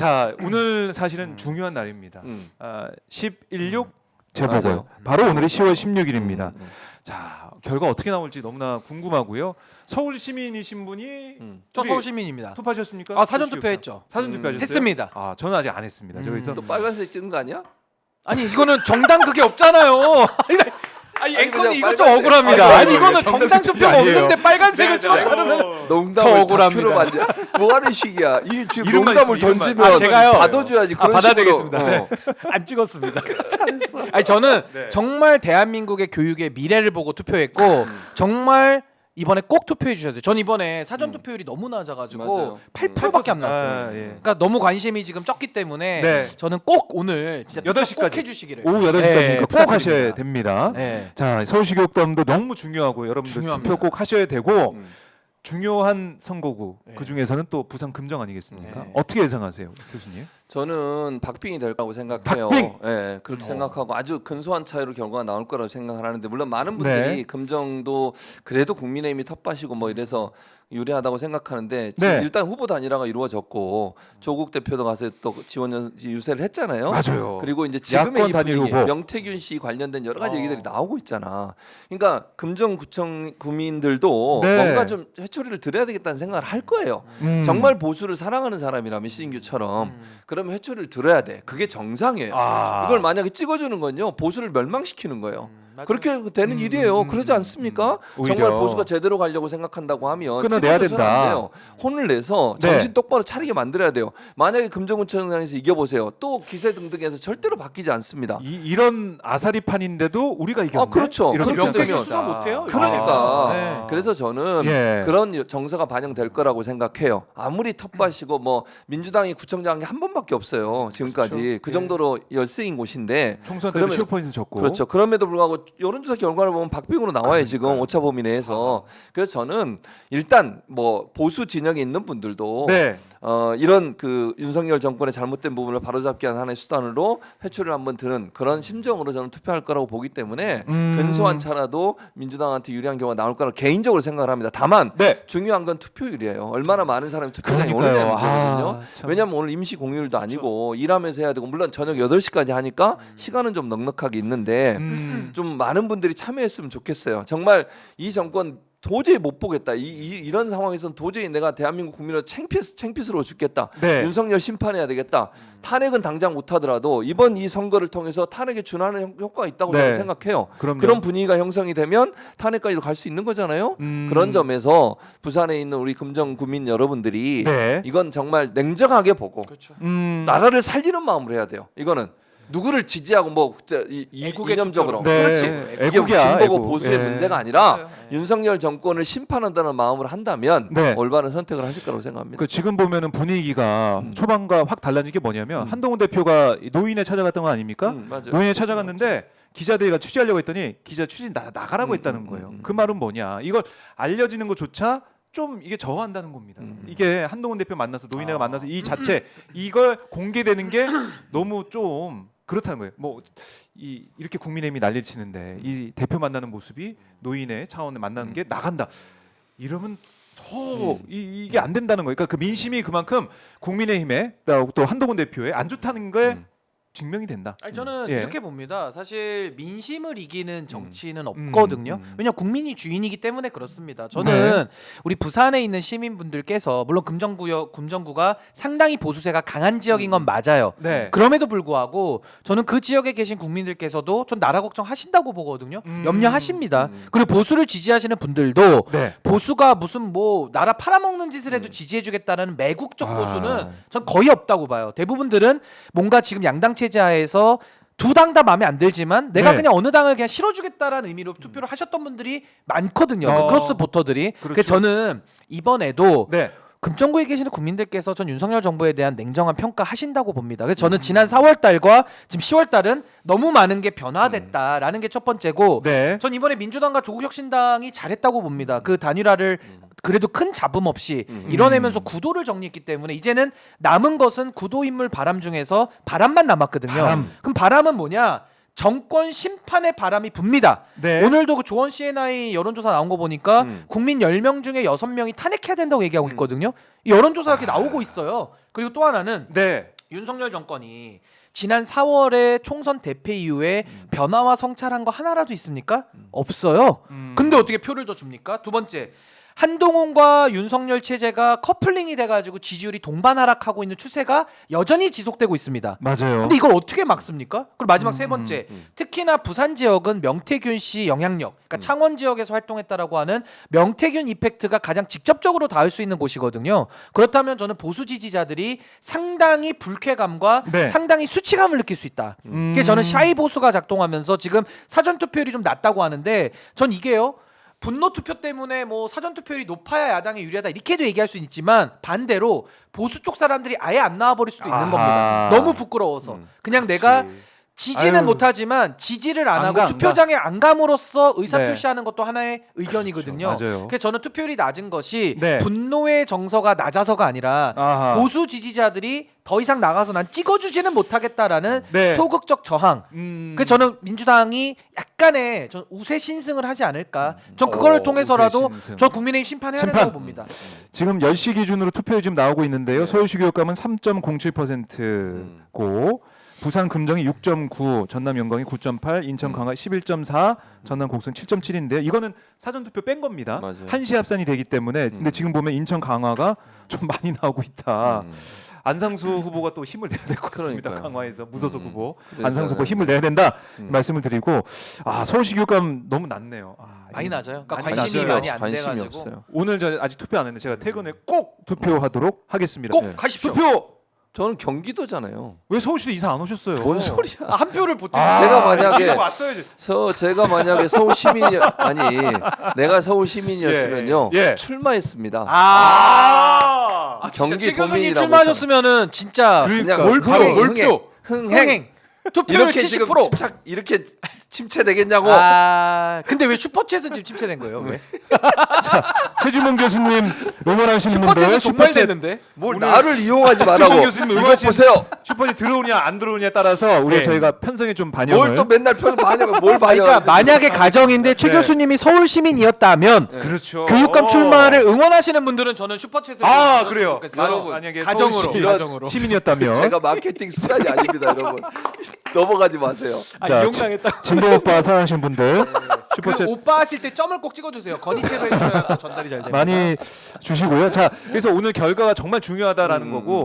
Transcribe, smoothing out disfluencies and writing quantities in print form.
자, 오늘 사실은 중요한 날입니다. 11.6 재보궐. 맞아요. 바로 오늘이 10월 16일입니다. 자, 결과 어떻게 나올지 너무나 궁금하고요. 서울 시민이신 분이 저 우리 서울 시민입니다. 투표하셨습니까? 아, 사전 투표했죠. 사전 투표하셨어요? 했습니다. 아, 저는 아직 안 했습니다. 저기서 또 빨간색 찍은 거 아니야? 아니 이거는 정당 그게 없잖아요. 아니 아니, 앵커님 그냥 이것 좀 빨간색- 억울합니다. 아니, 아니 이거는 정당 정당 투표 투표가 아니에요. 없는데 빨간색을 네, 찍었다면 농담을 저 억울합니다. 다큐로 봤냐? 뭐 하는 식이야? 이 지금 이름만 농담을 있으면 던지면 아, 제가요? 받아줘야지. 그런 받아들이겠습니다. 식으로. 네. 안 찍었습니다. 잘했어. 아니 저는 네. 정말 대한민국의 교육의 미래를 보고 투표했고 정말 이번에 꼭 투표해 주셔야 돼요. 전 이번에 사전 투표율이 너무 낮아가지고 맞아요. 8%밖에 안 나왔어요. 아, 예. 그러니까 너무 관심이 지금 적기 때문에 네. 저는 꼭 오늘 진짜 투표 8시까지. 꼭 해주시기를. 오후 8시까지니까 네, 꼭 하셔야 부탁드립니다. 됩니다. 네. 자, 서울시 교육감도 너무 중요하고 여러분들 중요합니다. 투표 꼭 하셔야 되고 음. 중요한 선거구 네. 그 중에서는 또 부산 금정 아니겠습니까? 네. 어떻게 예상하세요, 교수님? 저는 박빙이 될 거라고 생각해요. 박빙? 예, 그렇게 생각하고 아주 근소한 차이로 결과가 나올 거라고 생각을 하는데 물론 많은 분들이 네. 금정도 그래도 국민의힘이 텃밭이고 뭐 이래서 유리하다고 생각하는데 지금 네. 일단 후보 단일화가 이루어졌고 조국 대표도 가서 또 지원 유세를 했잖아요. 맞아요. 그리고 이제 지금의 야권 이 단일 분위기 후보. 명태균 씨 관련된 여러 가지 얘기들이 나오고 있잖아. 그러니까 금정구청 구민들도 네. 뭔가 좀 회초리를 드려야 되겠다는 생각을 할 거예요. 정말 보수를 사랑하는 사람이라면 시인규처럼 그러면 회초리를 들어야 돼. 그게 정상이에요. 아. 이걸 만약에 찍어주는 건요 보수를 멸망시키는 거예요. 맞아요. 그렇게 되는 일이에요. 그러지 않습니까? 오히려. 정말 보수가 제대로 가려고 생각한다고 하면 끊어내야 찍어줘서는 된다. 안 돼요. 혼을 내서 네. 정신 똑바로 차리게 만들어야 돼요. 만약에 금정구청장에서 이겨보세요. 또 기세등등해서 절대로 바뀌지 않습니다. 이런 아사리판인데도 우리가 이겼네. 그렇죠. 이렇게 그렇게 평가가 되면 수사 있다. 못해요? 그러니까 네. 그래서 저는 예. 그런 정서가 반영될 거라고 생각해요. 아무리 텃밭이고 뭐 민주당이 구청장 한 번밖에 없어요. 지금까지 그렇죠. 그 정도로 열세인 곳인데 총선 때도 그러면- 15포인트 졌고. 그렇죠. 그럼에도 불구하고 여론조사 결과를 보면 박빙으로 나와요. 지금 오차 범위 내에서. 아. 그래서 저는 일단 뭐 보수 진영에 있는 분들도 네. 이런 그 윤석열 정권의 잘못된 부분을 바로잡기 위한 하나의 수단으로 회초리를 한번 드는 그런 심정으로 저는 투표할 거라고 보기 때문에 근소한 차라도 민주당한테 유리한 경우가 나올 거라고 개인적으로 생각을 합니다. 다만 네. 중요한 건 투표율이에요. 얼마나 많은 사람이 투표장에 그러니까요. 오느냐는 거거든요. 아, 참. 왜냐하면 오늘 임시 공휴일도 아니고 일하면서 해야 되고 물론 저녁 8시까지 하니까 시간은 좀 넉넉하게 있는데 좀 많은 분들이 참여했으면 좋겠어요. 정말 이 정권 도저히 못 보겠다. 이런 상황에서는 도저히 내가 대한민국 국민으로 창피스러워 죽겠다. 네. 윤석열 심판해야 되겠다. 탄핵은 당장 못하더라도 이번 이 선거를 통해서 탄핵에 준하는 효과가 있다고 네. 저는 생각해요. 그럼요. 그런 분위기가 형성이 되면 탄핵까지도 갈 수 있는 거잖아요. 그런 점에서 부산에 있는 우리 금정 구민 여러분들이 네. 이건 정말 냉정하게 보고 그렇죠. 나라를 살리는 마음으로 해야 돼요. 이거는 누구를 지지하고 뭐 애국의 이념적으로 투표로. 네. 그렇지. 이게 애국이야, 진보고 애국. 보수의 예. 문제가 아니라 맞아요. 예. 윤석열 정권을 심판한다는 마음으로 한다면 네. 올바른 선택을 하실 거라고 생각합니다. 그 지금 보면은 분위기가 초반과 확 달라진 게 뭐냐면 한동훈 대표가 노인에 찾아갔던 거 아닙니까? 맞아요. 노인에 찾아갔는데 기자들이가 취재하려고 했더니 기자 취재 나가라고 했다는 거예요. 그 말은 뭐냐? 이걸 알려지는 것조차 좀 이게 저하한다는 겁니다. 이게 한동훈 대표 만나서 노인회가 만나서 이 자체 이걸 공개되는 게 너무 좀 그렇다는 거예요. 뭐 이렇게 국민의힘이 난리를 치는데 이 대표 만나는 모습이 노인회 차원에 만나는 게 나간다. 이러면 더 이게 안 된다는 거예요. 그러니까 그 민심이 그만큼 국민의힘에 또 한동훈 대표에 안 좋다는 거에 증명이 된다. 아니 저는 예. 이렇게 봅니다. 사실 민심을 이기는 정치는 없거든요. 왜냐 국민이 주인이기 때문에 그렇습니다. 저는 우리 부산에 있는 시민분들께서 물론 금정구가 상당히 보수세가 강한 지역인 건 맞아요. 네. 그럼에도 불구하고 저는 그 지역에 계신 국민들께서도 전 나라 걱정하신다고 보거든요. 염려하십니다. 그리고 보수를 지지하시는 분들도 네. 보수가 무슨 뭐 나라 팔아먹는 짓을 해도 지지해주겠다라는 매국적 아. 보수는 전 거의 없다고 봐요. 대부분들은 뭔가 지금 양당 체제하에서 두 당 다 마음에 안 들지만 내가 네. 그냥 어느 당을 그냥 실어주겠다라는 의미로 투표를 하셨던 분들이 많거든요. 그 크로스 보터들이. 그렇죠. 그래서 저는 이번에도 네. 금정구에 계시는 국민들께서 전 윤석열 정부에 대한 냉정한 평가 하신다고 봅니다. 그래서 저는 지난 4월 달과 지금 10월 달은 너무 많은 게 변화됐다라는 게 첫 번째고 네. 전 이번에 민주당과 조국혁신당이 잘했다고 봅니다. 그 단일화를 그래도 큰 잡음 없이 이뤄내면서 구도를 정리했기 때문에 이제는 남은 것은 구도 인물 바람 중에서 바람만 남았거든요. 바람. 그럼 바람은 뭐냐? 정권 심판의 바람이 붑니다. 네. 오늘도 그 조원 CNI 여론조사 나온 거 보니까 국민 10명 중에 6명이 탄핵해야 된다고 얘기하고 있거든요. 이 여론조사가 이렇게 나오고 있어요. 그리고 또 하나는 네. 윤석열 정권이 지난 4월에 총선 대패 이후에 변화와 성찰한 거 하나라도 있습니까? 없어요. 근데 어떻게 표를 더 줍니까? 두 번째, 한동훈과 윤석열 체제가 커플링이 돼가지고 지지율이 동반 하락하고 있는 추세가 여전히 지속되고 있습니다. 맞아요. 근데 이걸 어떻게 막습니까? 그리고 마지막 세 번째, 특히나 부산 지역은 명태균 씨 영향력, 그러니까 창원 지역에서 활동했다라고 하는 명태균 이펙트가 가장 직접적으로 닿을 수 있는 곳이거든요. 그렇다면 저는 보수 지지자들이 상당히 불쾌감과 네. 상당히 수치감을 느낄 수 있다. 그래서 저는 샤이 보수가 작동하면서 지금 사전 투표율이 좀 낮다고 하는데 전 이게요. 분노 투표 때문에 뭐 사전 투표율이 높아야 야당이 유리하다 이렇게도 얘기할 수 있지만 반대로 보수 쪽 사람들이 아예 안 나와버릴 수도 있는 아하. 겁니다. 너무 부끄러워서 그냥 내가 지지는 아유. 못하지만 지지를 안 안 하고 가, 안 투표장에 안 감으로써 의사 네. 표시하는 것도 하나의 의견이거든요. 그렇죠. 맞아요. 그래서 저는 투표율이 낮은 것이 네. 분노의 정서가 낮아서가 아니라 아하. 보수 지지자들이 더 이상 나가서 난 찍어주지는 못하겠다라는 네. 소극적 저항. 그래서 저는 민주당이 약간의 전 우세 신승을 하지 않을까. 전 그거를 통해서라도 우세 신승. 저 국민의힘 심판해야 심판. 된다고 봅니다. 지금 10시 기준으로 투표율이 지금 나오고 있는데요. 네. 서울시 교육감은 3.07%고 부산 금정이 6.9, 전남 영광이 9.8, 인천 강화 11.4, 전남 곡성 7.7인데 이거는 사전 투표 뺀 겁니다. 맞아요. 한시 합산이 되기 때문에 근데 지금 보면 인천 강화가 좀 많이 나오고 있다. 안상수 후보가 또 힘을 내야 될 것 같습니다. 그러니까요. 강화에서 무소속 후보 그래서 안상수 후보 힘을 내야 된다 음. 말씀을 드리고 서울시 교육감 너무 낮네요. 많이 낮아요. 그러니까 많이 관심이 낮아요. 많이 안 관심이 돼가지고 없어요. 오늘 저 아직 투표 안 했는데 제가 퇴근에 꼭 투표하도록 하겠습니다. 꼭 네. 가십시오. 투표 저는 경기도잖아요. 왜 서울시도 이사 안 오셨어요? 뭔 소리야? 한 표를 보태. 제가 만약에 왔어야지. 제가 만약에 서울 시민이 아니 내가 서울 시민이었으면요 예, 예. 출마했습니다. 아, 진짜 경기 최 교수님 도민이라고 출마하셨으면은 진짜 그러니까. 몰표 흥행, 몰표 흥행. 흥행 투표율 이렇게 지금 70%. 침착 이렇게 침체되겠냐고. 근데 왜 슈퍼챗은 지금 침체된 거예요? 왜? 최주문 교수님 응원하시는 슈퍼챗은 분들 정말 됐는데. 뭘 오늘 나를 이용하지 최주문 말라고. 교수님 이거 응원하시는 보세요. 슈퍼챗 들어오냐 안 들어오냐에 따라서 우리 네. 저희가 편성에 좀 반영을 뭘 또 맨날 반영을 뭘 반영? 그러니까 만약에 가정인데 최 네. 교수님이 서울 시민이었다면 그렇죠. 교육감 출마를 응원하시는 분들은 저는 슈퍼챗을 아 그래요. 여러분, 만약에 가정으로, 서울시 가정으로. 시민이었다면 제가 마케팅 수단이 아닙니다, 여러분. 넘어가지 마세요. 자, 이용당했다. 진보 오빠 사랑하시는 분들 그 슈퍼챗 오빠 하실 때 점을 꼭 찍어주세요. 건의체로 해주셔야 또 전달이 잘 됩니다. 많이 주시고요. 자, 그래서 오늘 결과가 정말 중요하다라는 거고.